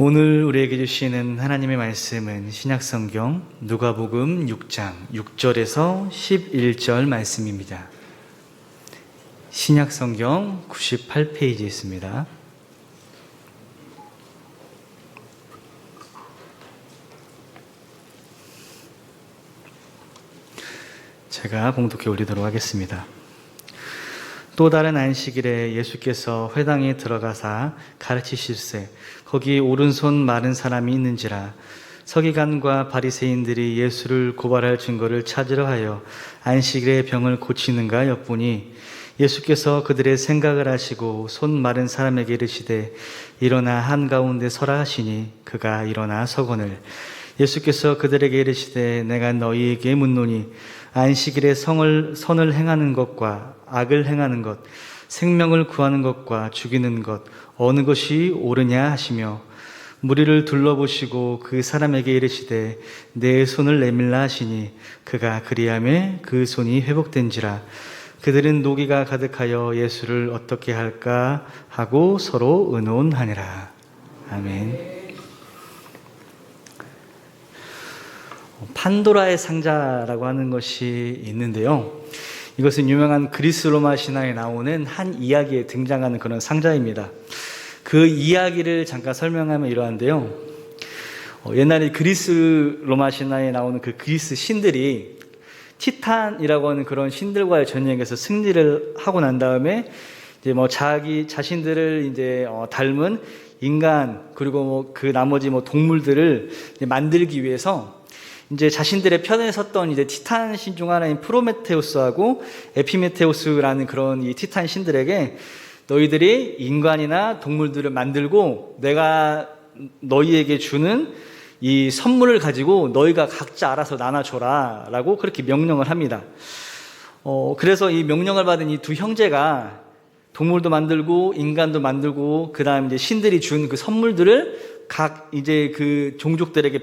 오늘 우리에게 주시는 하나님의 말씀은 신약성경 누가복음 6장 6절에서 11절 말씀입니다. 신약성경 98페이지에 있습니다. 제가 봉독해 올리도록 하겠습니다. 또 다른 안식일에 예수께서 회당에 들어가사 가르치실세 거기 오른손 마른 사람이 있는지라. 서기관과 바리새인들이 예수를 고발할 증거를 찾으려 하여 안식일에 병을 고치는가 엿보니 예수께서 그들의 생각을 아시고 손 마른 사람에게 이르시되 일어나 한가운데 서라 하시니 그가 일어나 서거늘 예수께서 그들에게 이르시되 내가 너희에게 묻노니 안식일에 선을 행하는 것과 악을 행하는 것, 생명을 구하는 것과 죽이는 것 어느 것이 옳으냐 하시며 무리를 둘러보시고 그 사람에게 이르시되 내 손을 내밀라 하시니 그가 그리하매 그 손이 회복된지라. 그들은 노기가 가득하여 예수를 어떻게 할까 하고 서로 의논하니라. 아멘. 판도라의 상자라고 하는 것이 있는데요. 이것은 유명한 그리스 로마 신화에 나오는 한 이야기에 등장하는 그런 상자입니다. 그 이야기를 잠깐 설명하면 이러한데요. 옛날에 그리스 로마 신화에 나오는 그 그리스 신들이 티탄이라고 하는 그런 신들과의 전쟁에서 승리를 하고 난 다음에 이제 자기 자신들을 이제 닮은 인간 그리고 그 나머지 동물들을 이제 만들기 위해서 이제 자신들의 편에 섰던 이제 티탄 신 중 하나인 프로메테우스하고 에피메테우스라는 그런 이 티탄 신들에게 너희들이 인간이나 동물들을 만들고 내가 너희에게 주는 이 선물을 가지고 너희가 각자 알아서 나눠줘라 라고 그렇게 명령을 합니다. 그래서 이 명령을 받은 이 두 형제가 동물도 만들고 인간도 만들고 그 다음 이제 신들이 준 그 선물들을 각 이제 그 종족들에게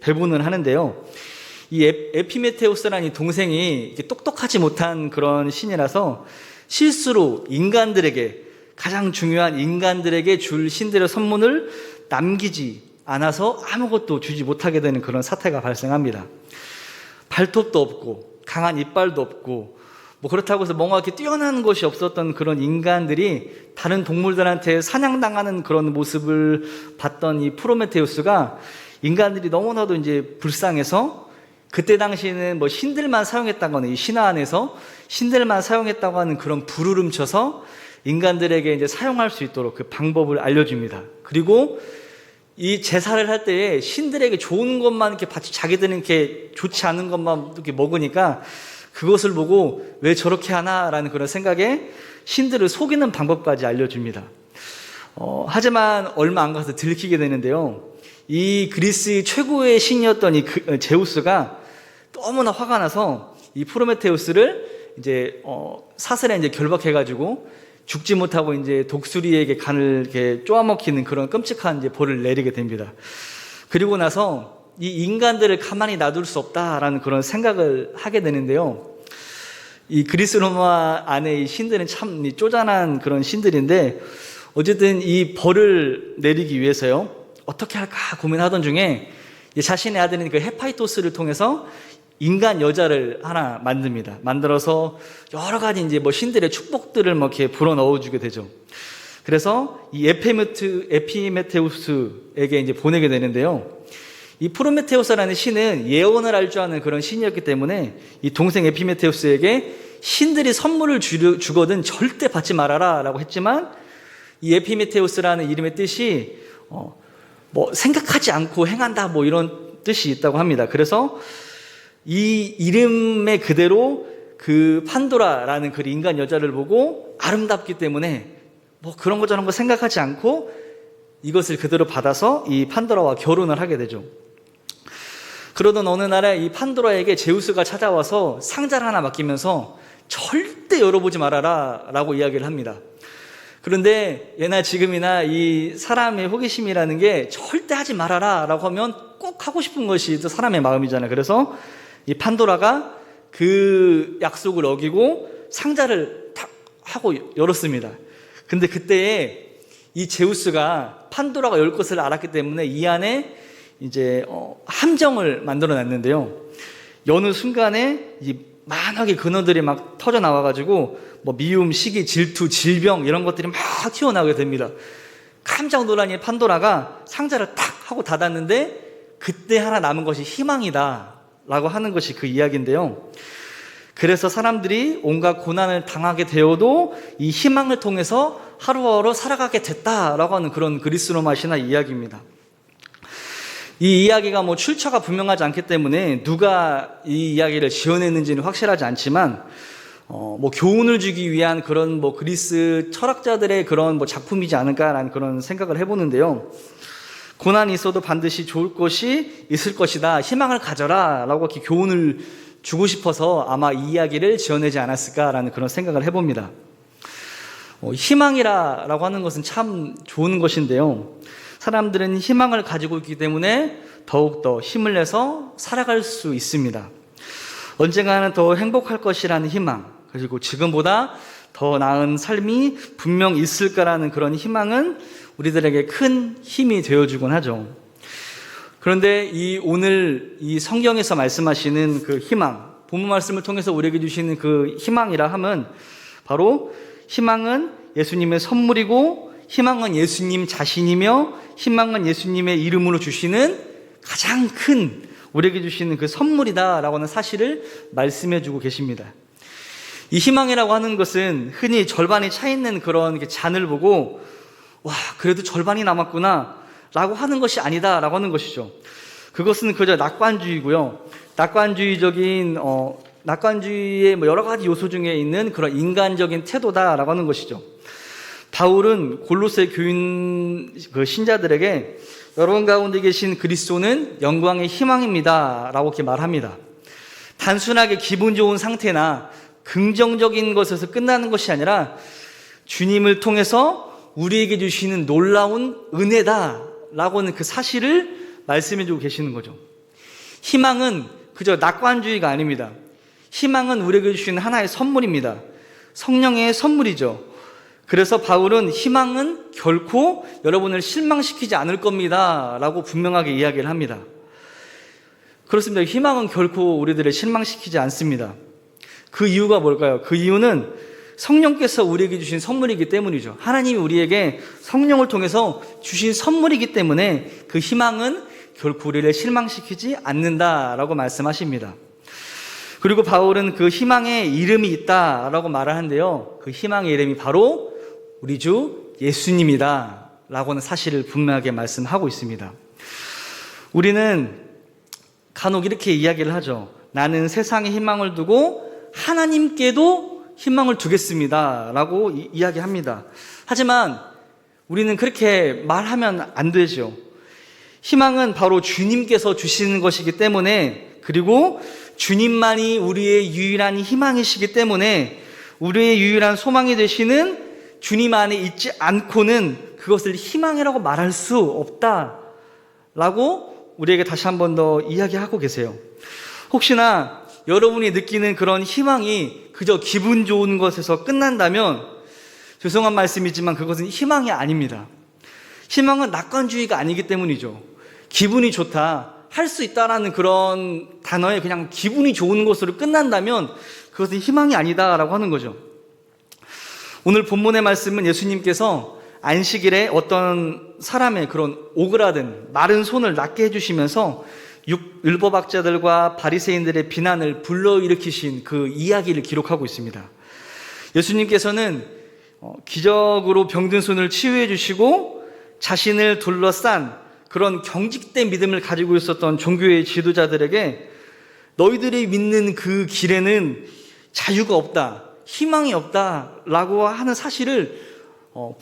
배분을 하는데요. 이 에피메테우스라는 이 동생이 똑똑하지 못한 그런 신이라서 실수로 인간들에게 가장 중요한 인간들에게 줄 신들의 선물을 남기지 않아서 아무것도 주지 못하게 되는 그런 사태가 발생합니다. 발톱도 없고 강한 이빨도 없고 그렇다고 해서 뭔가 이렇게 뛰어난 것이 없었던 그런 인간들이 다른 동물들한테 사냥당하는 그런 모습을 봤던 이 프로메테우스가 인간들이 너무나도 이제 불쌍해서 그때 당시에는 신들만 사용했다거나 이 신화 안에서 신들만 사용했다고 하는 그런 불을 훔쳐서 인간들에게 이제 사용할 수 있도록 그 방법을 알려줍니다. 그리고 이 제사를 할 때에 신들에게 좋은 것만 이렇게 받치 자기들은 이렇게 좋지 않은 것만 이렇게 먹으니까 그것을 보고 왜 저렇게 하나라는 그런 생각에 신들을 속이는 방법까지 알려줍니다. 하지만 얼마 안 가서 들키게 되는데요. 이 그리스의 최고의 신이었던 이 제우스가 너무나 화가 나서 이 프로메테우스를 이제 사슬에 이제 결박해가지고 죽지 못하고 이제 독수리에게 간을 이렇게 쪼아먹히는 그런 끔찍한 이제 벌을 내리게 됩니다. 그리고 나서 이 인간들을 가만히 놔둘 수 없다라는 그런 생각을 하게 되는데요. 이 그리스 로마 안에 이 신들은 참 쪼잔한 그런 신들인데 어쨌든 이 벌을 내리기 위해서요. 어떻게 할까 고민하던 중에 자신의 아들인 그 헤파이토스를 통해서 인간 여자를 하나 만듭니다. 만들어서 여러 가지 이제 신들의 축복들을 이렇게 불어 넣어주게 되죠. 그래서 이 에피메테우스에게 이제 보내게 되는데요. 이 프로메테우스라는 신은 예언을 알 줄 아는 그런 신이었기 때문에 이 동생 에피메테우스에게 신들이 선물을 주거든 절대 받지 말아라 라고 했지만 이 에피메테우스라는 이름의 뜻이 생각하지 않고 행한다 이런 뜻이 있다고 합니다. 그래서 이 이름의 그대로 그 판도라라는 그 인간 여자를 보고 아름답기 때문에 그런 거 저런 거 생각하지 않고 이것을 그대로 받아서 이 판도라와 결혼을 하게 되죠. 그러던 어느 날에 이 판도라에게 제우스가 찾아와서 상자를 하나 맡기면서 절대 열어보지 말아라 라고 이야기를 합니다. 그런데 예나 지금이나 이 사람의 호기심이라는 게 절대 하지 말아라 라고 하면 꼭 하고 싶은 것이 또 사람의 마음이잖아요. 그래서 이 판도라가 그 약속을 어기고 상자를 탁 하고 열었습니다. 근데 그때에 이 제우스가 판도라가 열 것을 알았기 때문에 이 안에 이제 함정을 만들어 놨는데요. 여느 순간에 이 만하게 근원들이 막 터져 나와가지고 뭐 미움, 시기, 질투, 질병 이런 것들이 막 튀어나오게 됩니다. 깜짝 놀란 이 판도라가 상자를 탁 하고 닫았는데 그때 하나 남은 것이 희망이다 라고 하는 것이 그 이야기인데요. 그래서 사람들이 온갖 고난을 당하게 되어도 이 희망을 통해서 하루하루 살아가게 됐다라고 하는 그런 그리스 로마 신화 이야기입니다. 이 이야기가 뭐 출처가 분명하지 않기 때문에 누가 이 이야기를 지어냈는지는 확실하지 않지만 뭐 교훈을 주기 위한 그런 뭐 그리스 철학자들의 그런 뭐 작품이지 않을까라는 그런 생각을 해보는데요. 고난이 있어도 반드시 좋을 것이 있을 것이다. 희망을 가져라. 라고 이렇게 교훈을 주고 싶어서 아마 이 이야기를 지어내지 않았을까라는 그런 생각을 해봅니다. 희망이라고 하는 것은 참 좋은 것인데요. 사람들은 희망을 가지고 있기 때문에 더욱더 힘을 내서 살아갈 수 있습니다. 언젠가는 더 행복할 것이라는 희망, 그리고 지금보다 더 나은 삶이 분명 있을 거라는 그런 희망은 우리들에게 큰 힘이 되어주곤 하죠. 그런데 오늘 이 성경에서 말씀하시는 그 희망, 본문 말씀을 통해서 우리에게 주시는 그 희망이라 함은 바로 희망은 예수님의 선물이고 희망은 예수님 자신이며 희망은 예수님의 이름으로 주시는 가장 큰 우리에게 주시는 그 선물이다라고 하는 사실을 말씀해 주고 계십니다. 이 희망이라고 하는 것은 흔히 절반이 차 있는 그런 잔을 보고 와, 그래도 절반이 남았구나 라고 하는 것이 아니다 라고 하는 것이죠. 그것은 그저 낙관주의고요. 낙관주의의 뭐 여러 가지 요소 중에 있는 그런 인간적인 태도다라고 하는 것이죠. 바울은 골로새 교인 신자들에게 여러분 가운데 계신 그리스도는 영광의 희망입니다 라고 이렇게 말합니다. 단순하게 기분 좋은 상태나 긍정적인 것에서 끝나는 것이 아니라 주님을 통해서 우리에게 주시는 놀라운 은혜다 라고 하는 그 사실을 말씀해 주고 계시는 거죠. 희망은 그저 낙관주의가 아닙니다. 희망은 우리에게 주시는 하나의 선물입니다. 성령의 선물이죠. 그래서 바울은 희망은 결코 여러분을 실망시키지 않을 겁니다 라고 분명하게 이야기를 합니다. 그렇습니다. 희망은 결코 우리들을 실망시키지 않습니다. 그 이유가 뭘까요? 그 이유는 성령께서 우리에게 주신 선물이기 때문이죠. 하나님이 우리에게 성령을 통해서 주신 선물이기 때문에 그 희망은 결코 우리를 실망시키지 않는다라고 말씀하십니다. 그리고 바울은 그 희망에 이름이 있다라고 말을 하는데요. 그 희망의 이름이 바로 우리 주 예수님이다 라고 하는 사실을 분명하게 말씀하고 있습니다. 우리는 간혹 이렇게 이야기를 하죠. 나는 세상에 희망을 두고 하나님께도 희망을 두겠습니다 라고 이야기합니다. 하지만 우리는 그렇게 말하면 안 되죠. 희망은 바로 주님께서 주시는 것이기 때문에, 그리고 주님만이 우리의 유일한 희망이시기 때문에 우리의 유일한 소망이 되시는 주님 안에 있지 않고는 그것을 희망이라고 말할 수 없다라고 우리에게 다시 한 번 더 이야기하고 계세요. 혹시나 여러분이 느끼는 그런 희망이 그저 기분 좋은 것에서 끝난다면 죄송한 말씀이지만 그것은 희망이 아닙니다. 희망은 낙관주의가 아니기 때문이죠. 기분이 좋다, 할 수 있다라는 그런 단어에 그냥 기분이 좋은 것으로 끝난다면 그것은 희망이 아니다라고 하는 거죠. 오늘 본문의 말씀은 예수님께서 안식일에 어떤 사람의 그런 오그라든 마른 손을 낫게 해주시면서 율법학자들과 바리새인들의 비난을 불러일으키신 그 이야기를 기록하고 있습니다. 예수님께서는 기적으로 병든 손을 치유해 주시고 자신을 둘러싼 그런 경직된 믿음을 가지고 있었던 종교의 지도자들에게 너희들이 믿는 그 길에는 자유가 없다, 희망이 없다라고 하는 사실을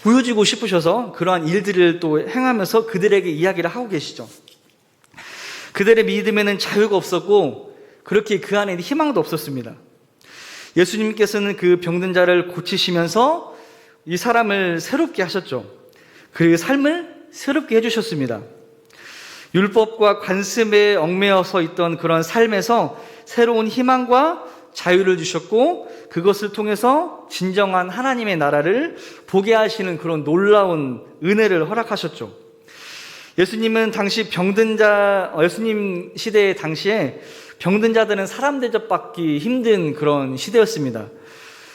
보여주고 싶으셔서 그러한 일들을 또 행하면서 그들에게 이야기를 하고 계시죠. 그들의 믿음에는 자유가 없었고 그렇게 그 안에는 희망도 없었습니다. 예수님께서는 그 병든 자를 고치시면서 이 사람을 새롭게 하셨죠. 그의 삶을 새롭게 해주셨습니다. 율법과 관습에 얽매여서 있던 그런 삶에서 새로운 희망과 자유를 주셨고 그것을 통해서 진정한 하나님의 나라를 보게 하시는 그런 놀라운 은혜를 허락하셨죠. 예수님은 당시 예수님 시대 당시에 병든 자들은 사람 대접받기 힘든 그런 시대였습니다.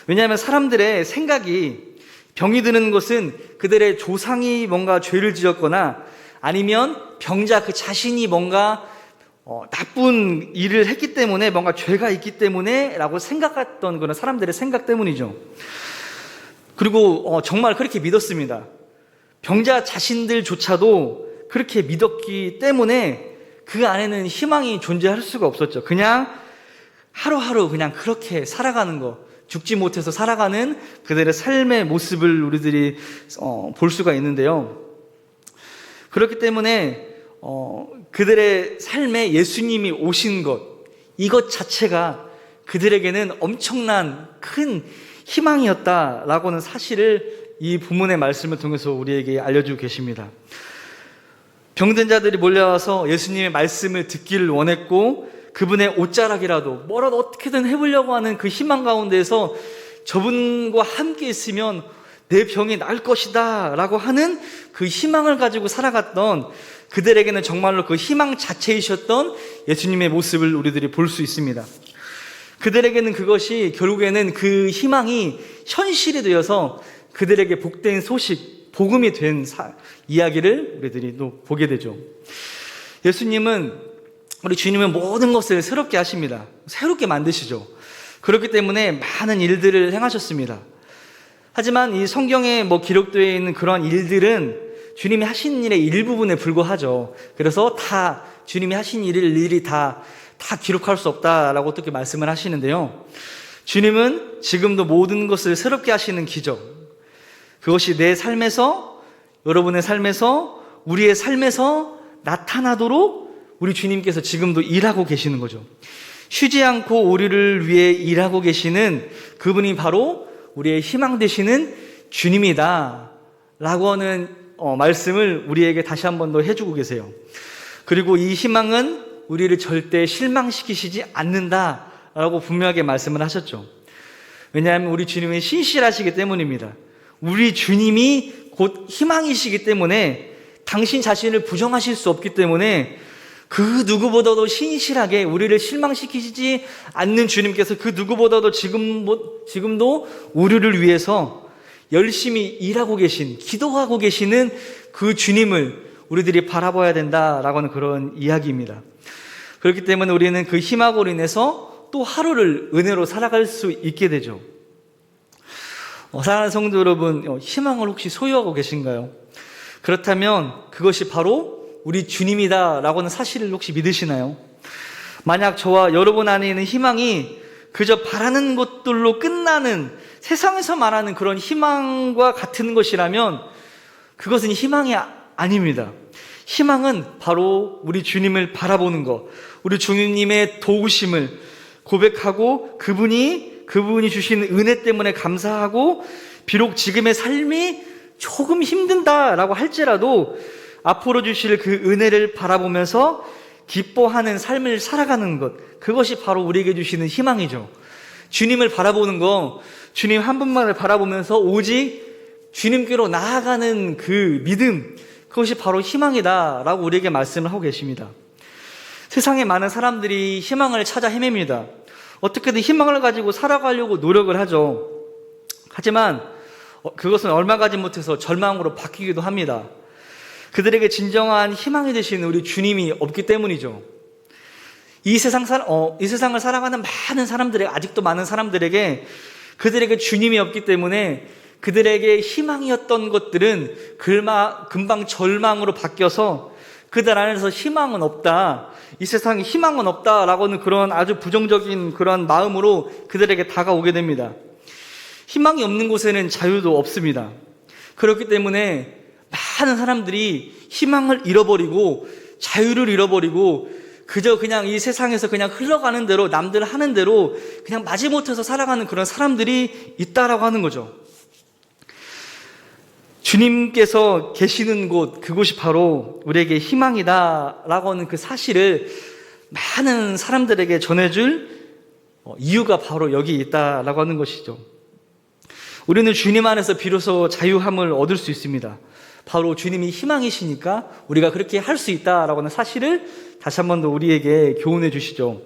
왜냐하면 사람들의 생각이 병이 드는 것은 그들의 조상이 뭔가 죄를 지었거나 아니면 병자 그 자신이 뭔가 나쁜 일을 했기 때문에 뭔가 죄가 있기 때문에 라고 생각했던 그런 사람들의 생각 때문이죠. 그리고 정말 그렇게 믿었습니다. 병자 자신들조차도 그렇게 믿었기 때문에 그 안에는 희망이 존재할 수가 없었죠. 그냥 하루하루 그냥 그렇게 살아가는 거, 죽지 못해서 살아가는 그들의 삶의 모습을 우리들이 볼 수가 있는데요. 그렇기 때문에 그들의 삶에 예수님이 오신 것, 이것 자체가 그들에게는 엄청난 큰 희망이었다라고는 사실을 이 본문의 말씀을 통해서 우리에게 알려주고 계십니다. 병든 자들이 몰려와서 예수님의 말씀을 듣기를 원했고 그분의 옷자락이라도 뭐라도 어떻게든 해보려고 하는 그 희망 가운데에서 저분과 함께 있으면 내 병이 나을 것이다 라고 하는 그 희망을 가지고 살아갔던 그들에게는 정말로 그 희망 자체이셨던 예수님의 모습을 우리들이 볼 수 있습니다. 그들에게는 그것이 결국에는 그 희망이 현실이 되어서 그들에게 복된 소식, 복음이 된 이야기를 우리들이 또 보게 되죠. 우리 주님은 모든 것을 새롭게 하십니다. 새롭게 만드시죠. 그렇기 때문에 많은 일들을 행하셨습니다. 하지만 이 성경에 기록되어 있는 그런 일들은 주님이 하신 일의 일부분에 불과하죠. 그래서 다 주님이 하신 일이 다 기록할 수 없다라고 어떻게 말씀을 하시는데요. 주님은 지금도 모든 것을 새롭게 하시는 기적, 그것이 내 삶에서, 여러분의 삶에서, 우리의 삶에서 나타나도록 우리 주님께서 지금도 일하고 계시는 거죠. 쉬지 않고 우리를 위해 일하고 계시는 그분이 바로 우리의 희망 되시는 주님이다 라고 하는 말씀을 우리에게 다시 한 번 더 해주고 계세요. 그리고 이 희망은 우리를 절대 실망시키시지 않는다 라고 분명하게 말씀을 하셨죠. 왜냐하면 우리 주님은 신실하시기 때문입니다. 우리 주님이 곧 희망이시기 때문에 당신 자신을 부정하실 수 없기 때문에 그 누구보다도 신실하게 우리를 실망시키지 않는 주님께서 그 누구보다도 지금도 우리를 위해서 열심히 일하고 계신, 기도하고 계시는 그 주님을 우리들이 바라봐야 된다라고 하는 그런 이야기입니다. 그렇기 때문에 우리는 그 희망으로 인해서 또 하루를 은혜로 살아갈 수 있게 되죠. 사랑하는 성도 여러분, 희망을 혹시 소유하고 계신가요? 그렇다면 그것이 바로 우리 주님이다 라고 하는 사실을 혹시 믿으시나요? 만약 저와 여러분 안에 있는 희망이 그저 바라는 것들로 끝나는 세상에서 말하는 그런 희망과 같은 것이라면 그것은 희망이 아닙니다. 희망은 바로 우리 주님을 바라보는 것, 우리 주님의 도우심을 고백하고 그분이 주신 은혜 때문에 감사하고 비록 지금의 삶이 조금 힘든다라고 할지라도 앞으로 주실 그 은혜를 바라보면서 기뻐하는 삶을 살아가는 것, 그것이 바로 우리에게 주시는 희망이죠. 주님을 바라보는 거, 주님 한 분만을 바라보면서 오직 주님께로 나아가는 그 믿음, 그것이 바로 희망이다라고 우리에게 말씀을 하고 계십니다. 세상에 많은 사람들이 희망을 찾아 헤맵니다. 어떻게든 희망을 가지고 살아가려고 노력을 하죠. 하지만 그것은 얼마 가지 못해서 절망으로 바뀌기도 합니다. 그들에게 진정한 희망이 되시는 우리 주님이 없기 때문이죠. 이 세상을 살아가는 많은 사람들에게, 아직도 많은 사람들에게 그들에게 주님이 없기 때문에 그들에게 희망이었던 것들은 금방 절망으로 바뀌어서 그들 안에서 희망은 없다, 이 세상에 희망은 없다라고는 그런 아주 부정적인 그런 마음으로 그들에게 다가오게 됩니다. 희망이 없는 곳에는 자유도 없습니다. 그렇기 때문에 많은 사람들이 희망을 잃어버리고 자유를 잃어버리고 그저 그냥 이 세상에서 그냥 흘러가는 대로, 남들 하는 대로 그냥 마지못해서 살아가는 그런 사람들이 있다라고 하는 거죠. 주님께서 계시는 곳, 그곳이 바로 우리에게 희망이다라고 하는 그 사실을 많은 사람들에게 전해줄 이유가 바로 여기 있다라고 하는 것이죠. 우리는 주님 안에서 비로소 자유함을 얻을 수 있습니다. 바로 주님이 희망이시니까 우리가 그렇게 할 수 있다라고 하는 사실을 다시 한 번 더 우리에게 교훈해 주시죠.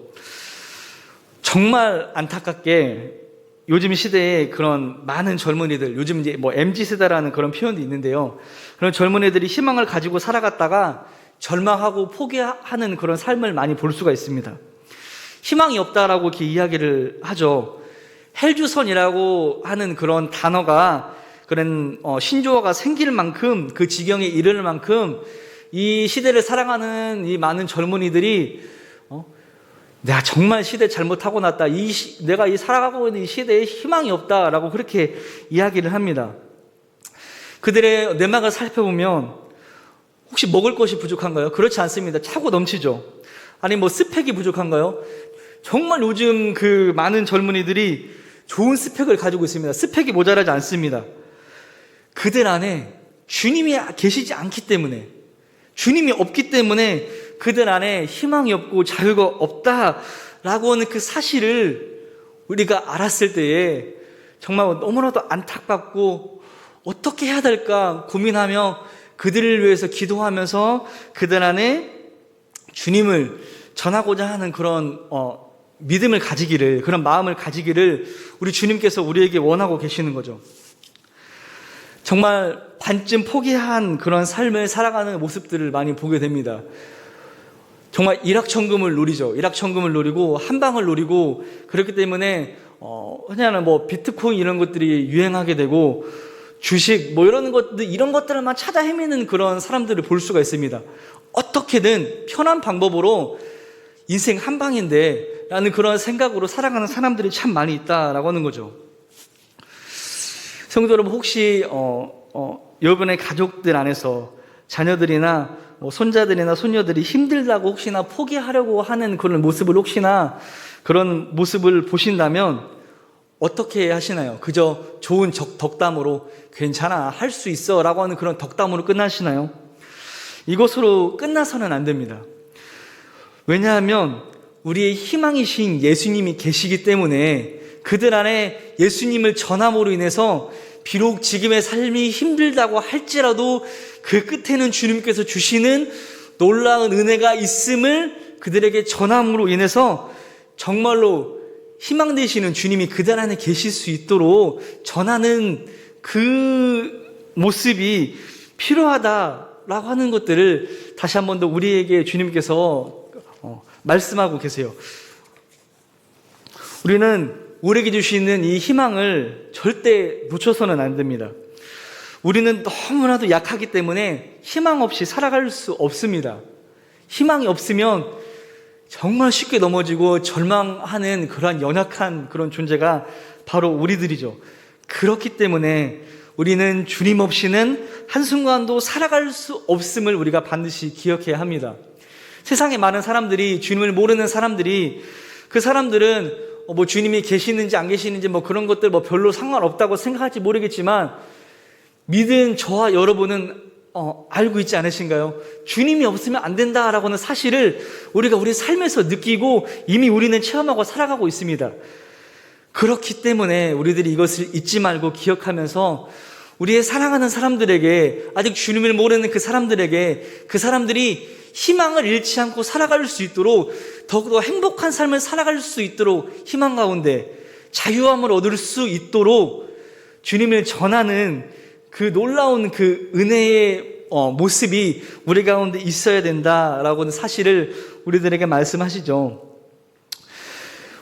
정말 안타깝게 요즘 시대에 그런 많은 젊은이들, 요즘 이제 MZ세대라는 그런 표현도 있는데요. 그런 젊은이들이 희망을 가지고 살아갔다가 절망하고 포기하는 그런 삶을 많이 볼 수가 있습니다. 희망이 없다라고 이렇게 이야기를 하죠. 헬주선이라고 하는 그런 단어가 그런 신조어가 생길 만큼, 그 지경에 이르는 만큼 이 시대를 살아가는 이 많은 젊은이들이 내가 정말 시대 잘못하고 났다, 내가 이 살아가고 있는 이 시대에 희망이 없다라고 그렇게 이야기를 합니다. 그들의 내막을 살펴보면 혹시 먹을 것이 부족한가요? 그렇지 않습니다. 차고 넘치죠. 아니 스펙이 부족한가요? 정말 요즘 그 많은 젊은이들이 좋은 스펙을 가지고 있습니다. 스펙이 모자라지 않습니다. 그들 안에 주님이 계시지 않기 때문에, 주님이 없기 때문에 그들 안에 희망이 없고 자유가 없다라고 하는 그 사실을 우리가 알았을 때에 정말 너무나도 안타깝고 어떻게 해야 될까 고민하며 그들을 위해서 기도하면서 그들 안에 주님을 전하고자 하는 그런 믿음을 가지기를, 그런 마음을 가지기를 우리 주님께서 우리에게 원하고 계시는 거죠. 정말 반쯤 포기한 그런 삶을 살아가는 모습들을 많이 보게 됩니다. 정말 일확천금을 노리죠. 일확천금을 노리고 한 방을 노리고, 그렇기 때문에 그냥 비트코인 이런 것들이 유행하게 되고 주식 이런 것들만 찾아 헤매는 그런 사람들을 볼 수가 있습니다. 어떻게든 편한 방법으로 인생 한 방인데 라는 그런 생각으로 살아가는 사람들이 참 많이 있다라고 하는 거죠. 성도 여러분, 혹시 여러분의 가족들 안에서 자녀들이나 손자들이나 손녀들이 힘들다고 혹시나 포기하려고 하는 그런 모습을 그런 모습을 보신다면 어떻게 하시나요? 그저 좋은 덕담으로 괜찮아, 할 수 있어 라고 하는 그런 덕담으로 끝나시나요? 이것으로 끝나서는 안 됩니다. 왜냐하면 우리의 희망이신 예수님이 계시기 때문에 그들 안에 예수님을 전함으로 인해서 비록 지금의 삶이 힘들다고 할지라도 그 끝에는 주님께서 주시는 놀라운 은혜가 있음을 그들에게 전함으로 인해서 정말로 희망 되시는 주님이 그들 안에 계실 수 있도록 전하는 그 모습이 필요하다라고 하는 것들을 다시 한 번 더 우리에게 주님께서 말씀하고 계세요. 우리는 우리에게 주시는 이 희망을 절대 놓쳐서는 안 됩니다. 우리는 너무나도 약하기 때문에 희망 없이 살아갈 수 없습니다. 희망이 없으면 정말 쉽게 넘어지고 절망하는 그러한 연약한 그런 존재가 바로 우리들이죠. 그렇기 때문에 우리는 주님 없이는 한순간도 살아갈 수 없음을 우리가 반드시 기억해야 합니다. 세상에 많은 사람들이, 주님을 모르는 사람들이, 그 사람들은 주님이 계시는지 안 계시는지 그런 것들 별로 상관없다고 생각할지 모르겠지만 믿은 저와 여러분은 알고 있지 않으신가요? 주님이 없으면 안 된다라고 하는 사실을 우리가 우리 삶에서 느끼고 이미 우리는 체험하고 살아가고 있습니다. 그렇기 때문에 우리들이 이것을 잊지 말고 기억하면서 우리의 사랑하는 사람들에게, 아직 주님을 모르는 그 사람들에게, 그 사람들이 희망을 잃지 않고 살아갈 수 있도록, 더욱더 행복한 삶을 살아갈 수 있도록, 희망 가운데 자유함을 얻을 수 있도록 주님을 전하는 그 놀라운 그 은혜의 모습이 우리 가운데 있어야 된다라고 하는 사실을 우리들에게 말씀하시죠.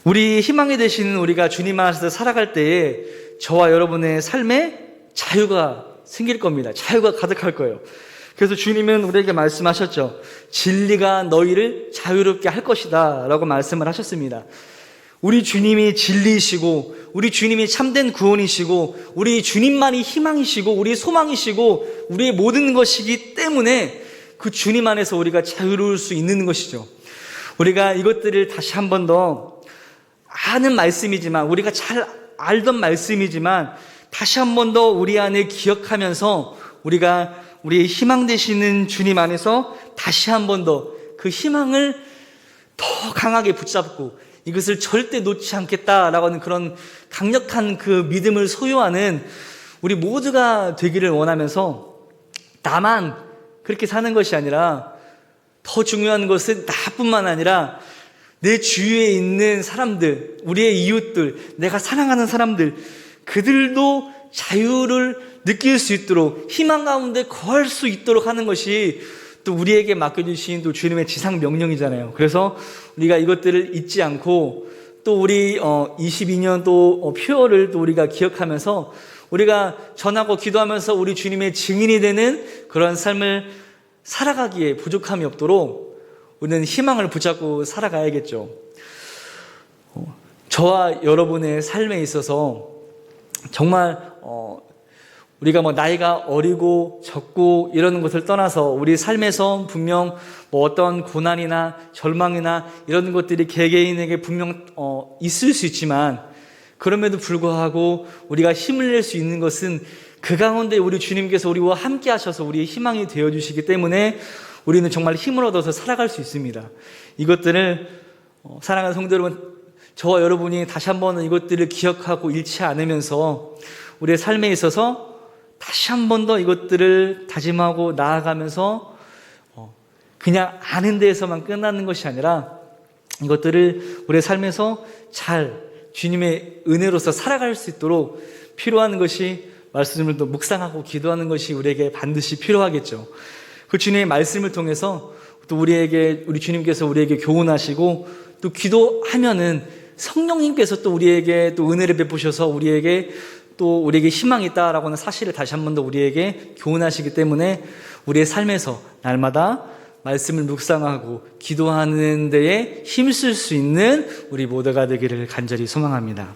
우리 희망이 되시는 우리가 주님 안에서 살아갈 때에 저와 여러분의 삶에 자유가 생길 겁니다. 자유가 가득할 거예요. 그래서 주님은 우리에게 말씀하셨죠. 진리가 너희를 자유롭게 할 것이다 라고 말씀을 하셨습니다. 우리 주님이 진리이시고, 우리 주님이 참된 구원이시고, 우리 주님만이 희망이시고 우리 소망이시고 우리의 모든 것이기 때문에 그 주님 안에서 우리가 자유로울 수 있는 것이죠. 우리가 이것들을 다시 한 번 더 아는 말씀이지만, 우리가 잘 알던 말씀이지만 다시 한 번 더 우리 안에 기억하면서 우리가 우리의 희망 되시는 주님 안에서 다시 한 번 더 그 희망을 더 강하게 붙잡고 이것을 절대 놓지 않겠다라고 하는 그런 강력한 그 믿음을 소유하는 우리 모두가 되기를 원하면서 나만 그렇게 사는 것이 아니라 더 중요한 것은 나뿐만 아니라 내 주위에 있는 사람들, 우리의 이웃들, 내가 사랑하는 사람들, 그들도 자유를 느낄 수 있도록 희망 가운데 거할 수 있도록 하는 것이 또 우리에게 맡겨주신 또 주님의 지상 명령이잖아요. 그래서 우리가 이것들을 잊지 않고 또 우리 22년 또 표어를 또 우리가 기억하면서 우리가 전하고 기도하면서 우리 주님의 증인이 되는 그런 삶을 살아가기에 부족함이 없도록 우리는 희망을 붙잡고 살아가야겠죠. 저와 여러분의 삶에 있어서 정말 우리가 나이가 어리고 적고 이런 것을 떠나서 우리 삶에서 분명 어떤 고난이나 절망이나 이런 것들이 개개인에게 분명 있을 수 있지만 그럼에도 불구하고 우리가 힘을 낼 수 있는 것은 그 가운데 우리 주님께서 우리와 함께 하셔서 우리의 희망이 되어주시기 때문에 우리는 정말 힘을 얻어서 살아갈 수 있습니다. 이것들을 사랑하는 성도 여러분, 저와 여러분이 다시 한번 이것들을 기억하고 잃지 않으면서 우리의 삶에 있어서 다시 한 번 더 이것들을 다짐하고 나아가면서 그냥 아는 데에서만 끝나는 것이 아니라 이것들을 우리의 삶에서 잘 주님의 은혜로서 살아갈 수 있도록 필요한 것이 말씀을 또 묵상하고 기도하는 것이 우리에게 반드시 필요하겠죠. 그 주님의 말씀을 통해서 또 우리 주님께서 우리에게 교훈하시고 또 기도하면은 성령님께서 또 우리에게 또 은혜를 베푸셔서 우리에게 희망이 있다라고 하는 사실을 다시 한 번 더 우리에게 교훈하시기 때문에 우리의 삶에서 날마다 말씀을 묵상하고 기도하는 데에 힘쓸 수 있는 우리 모두가 되기를 간절히 소망합니다.